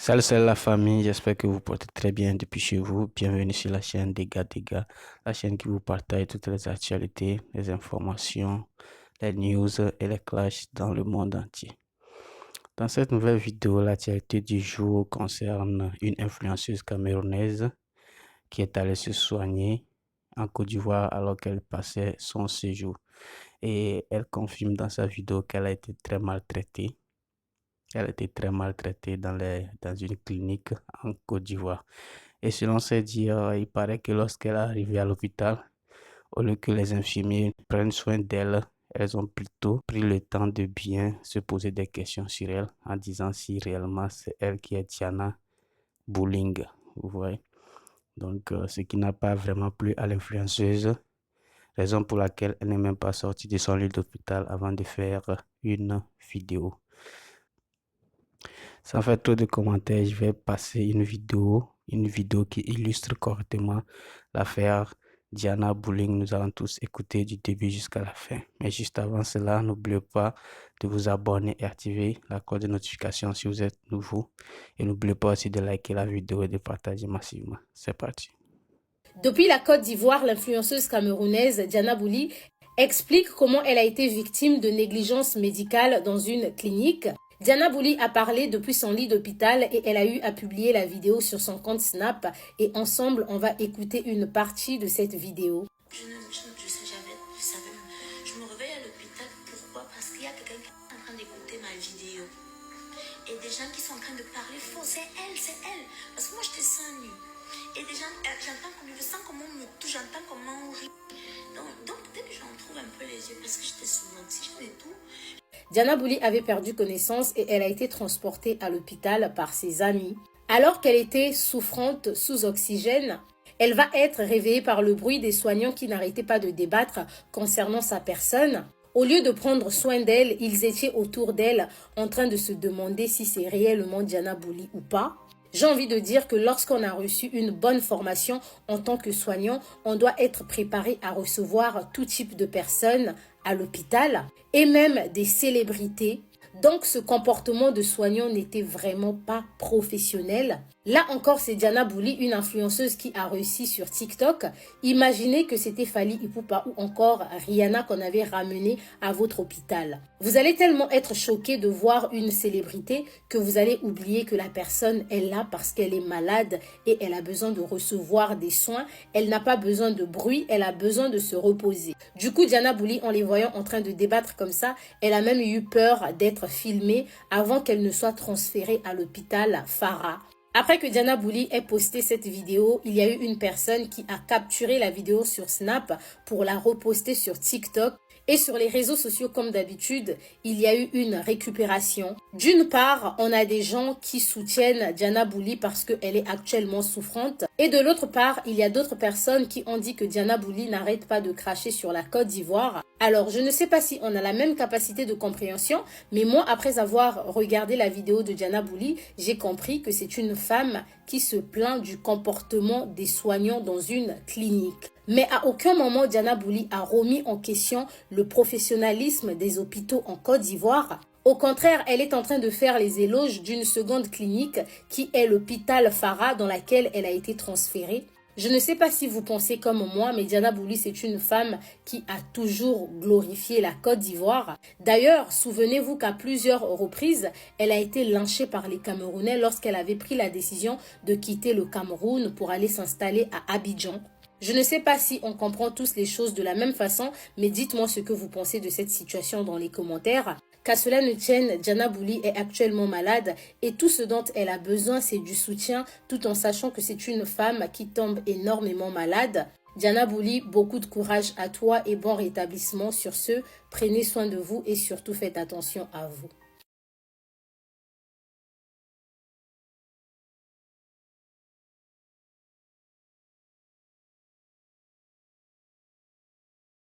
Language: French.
Salut la famille, j'espère que vous portez très bien depuis chez vous. Bienvenue sur la chaîne Dega, la chaîne qui vous partage toutes les actualités, les informations, les news et les clashs dans le monde entier. Dans cette nouvelle vidéo, l'actualité du jour concerne une influenceuse camerounaise qui est allée se soigner en Côte d'Ivoire alors qu'elle passait son séjour. Et elle confirme dans sa vidéo qu'elle a été très maltraitée. Elle a été très maltraitée dans une clinique en Côte d'Ivoire. Et selon ses dires, il paraît que lorsqu'elle est arrivée à l'hôpital, au lieu que les infirmiers prennent soin d'elle, elles ont plutôt pris le temps de bien se poser des questions sur elle en disant si réellement c'est elle qui est Diana Bouling. Vous voyez? Donc, ce qui n'a pas vraiment plu à l'influenceuse, raison pour laquelle elle n'est même pas sortie de son lit d'hôpital avant de faire une vidéo. Sans faire trop de commentaires, je vais passer une vidéo qui illustre correctement l'affaire Diana Bouling. Nous allons tous écouter du début jusqu'à la fin. Mais juste avant cela, n'oubliez pas de vous abonner et activer la cloche de notification si vous êtes nouveau. Et n'oubliez pas aussi de liker la vidéo et de partager massivement. C'est parti. Depuis la Côte d'Ivoire, l'influenceuse camerounaise Diana Bouling explique comment elle a été victime de négligence médicale dans une clinique. Diana Bouling a parlé depuis son lit d'hôpital et elle a eu à publier la vidéo sur son compte Snap. Et ensemble, on va écouter une partie de cette vidéo. Je me réveille à l'hôpital. Pourquoi? Parce qu'il y a quelqu'un qui est en train d'écouter ma vidéo. Et des gens qui sont en train de parler faux. C'est elle, c'est elle. Parce que moi, j'étais seins nus. Et des gens, j'entends comme je sens comment on me touche, j'entends comment on rit. Donc peut-être que j'en trouve un peu les yeux parce que j'étais sous l'oxygène et tout. Diana Bouling avait perdu connaissance et elle a été transportée à l'hôpital par ses amis. Alors qu'elle était souffrante sous oxygène, elle va être réveillée par le bruit des soignants qui n'arrêtaient pas de débattre concernant sa personne. Au lieu de prendre soin d'elle, ils étaient autour d'elle en train de se demander si c'est réellement Diana Bouling ou pas. J'ai envie de dire que lorsqu'on a reçu une bonne formation en tant que soignant, on doit être préparé à recevoir tout type de personnes à l'hôpital et même des célébrités. Donc ce comportement de soignant n'était vraiment pas professionnel. Là encore, c'est Diana Bouling, une influenceuse qui a réussi sur TikTok. Imaginez que c'était Fally Ipupa ou encore Rihanna qu'on avait ramené à votre hôpital. Vous allez tellement être choqué de voir une célébrité que vous allez oublier que la personne est là parce qu'elle est malade et elle a besoin de recevoir des soins. Elle n'a pas besoin de bruit, elle a besoin de se reposer. Du coup, Diana Bouling, en les voyant en train de débattre comme ça, elle a même eu peur d'être filmée avant qu'elle ne soit transférée à l'hôpital Farah. Après que Diana Bouling ait posté cette vidéo, il y a eu une personne qui a capturé la vidéo sur Snap pour la reposter sur TikTok. Et sur les réseaux sociaux, comme d'habitude, il y a eu une récupération. D'une part, on a des gens qui soutiennent Diana Bouling parce qu'elle est actuellement souffrante. Et de l'autre part, il y a d'autres personnes qui ont dit que Diana Bouling n'arrête pas de cracher sur la Côte d'Ivoire. Alors, je ne sais pas si on a la même capacité de compréhension, mais moi, après avoir regardé la vidéo de Diana Bouling, j'ai compris que c'est une femme qui se plaint du comportement des soignants dans une clinique. Mais à aucun moment, Diana Bouling a remis en question le professionnalisme des hôpitaux en Côte d'Ivoire. Au contraire, elle est en train de faire les éloges d'une seconde clinique qui est l'hôpital Farah dans laquelle elle a été transférée. Je ne sais pas si vous pensez comme moi, mais Diana Bouling, c'est une femme qui a toujours glorifié la Côte d'Ivoire. D'ailleurs, souvenez-vous qu'à plusieurs reprises, elle a été lynchée par les Camerounais lorsqu'elle avait pris la décision de quitter le Cameroun pour aller s'installer à Abidjan. Je ne sais pas si on comprend tous les choses de la même façon, mais dites-moi ce que vous pensez de cette situation dans les commentaires. Qu'à cela ne tienne, Diana Bouling est actuellement malade et tout ce dont elle a besoin, c'est du soutien, tout en sachant que c'est une femme qui tombe énormément malade. Diana Bouling, beaucoup de courage à toi et bon rétablissement. Sur ce, prenez soin de vous et surtout faites attention à vous.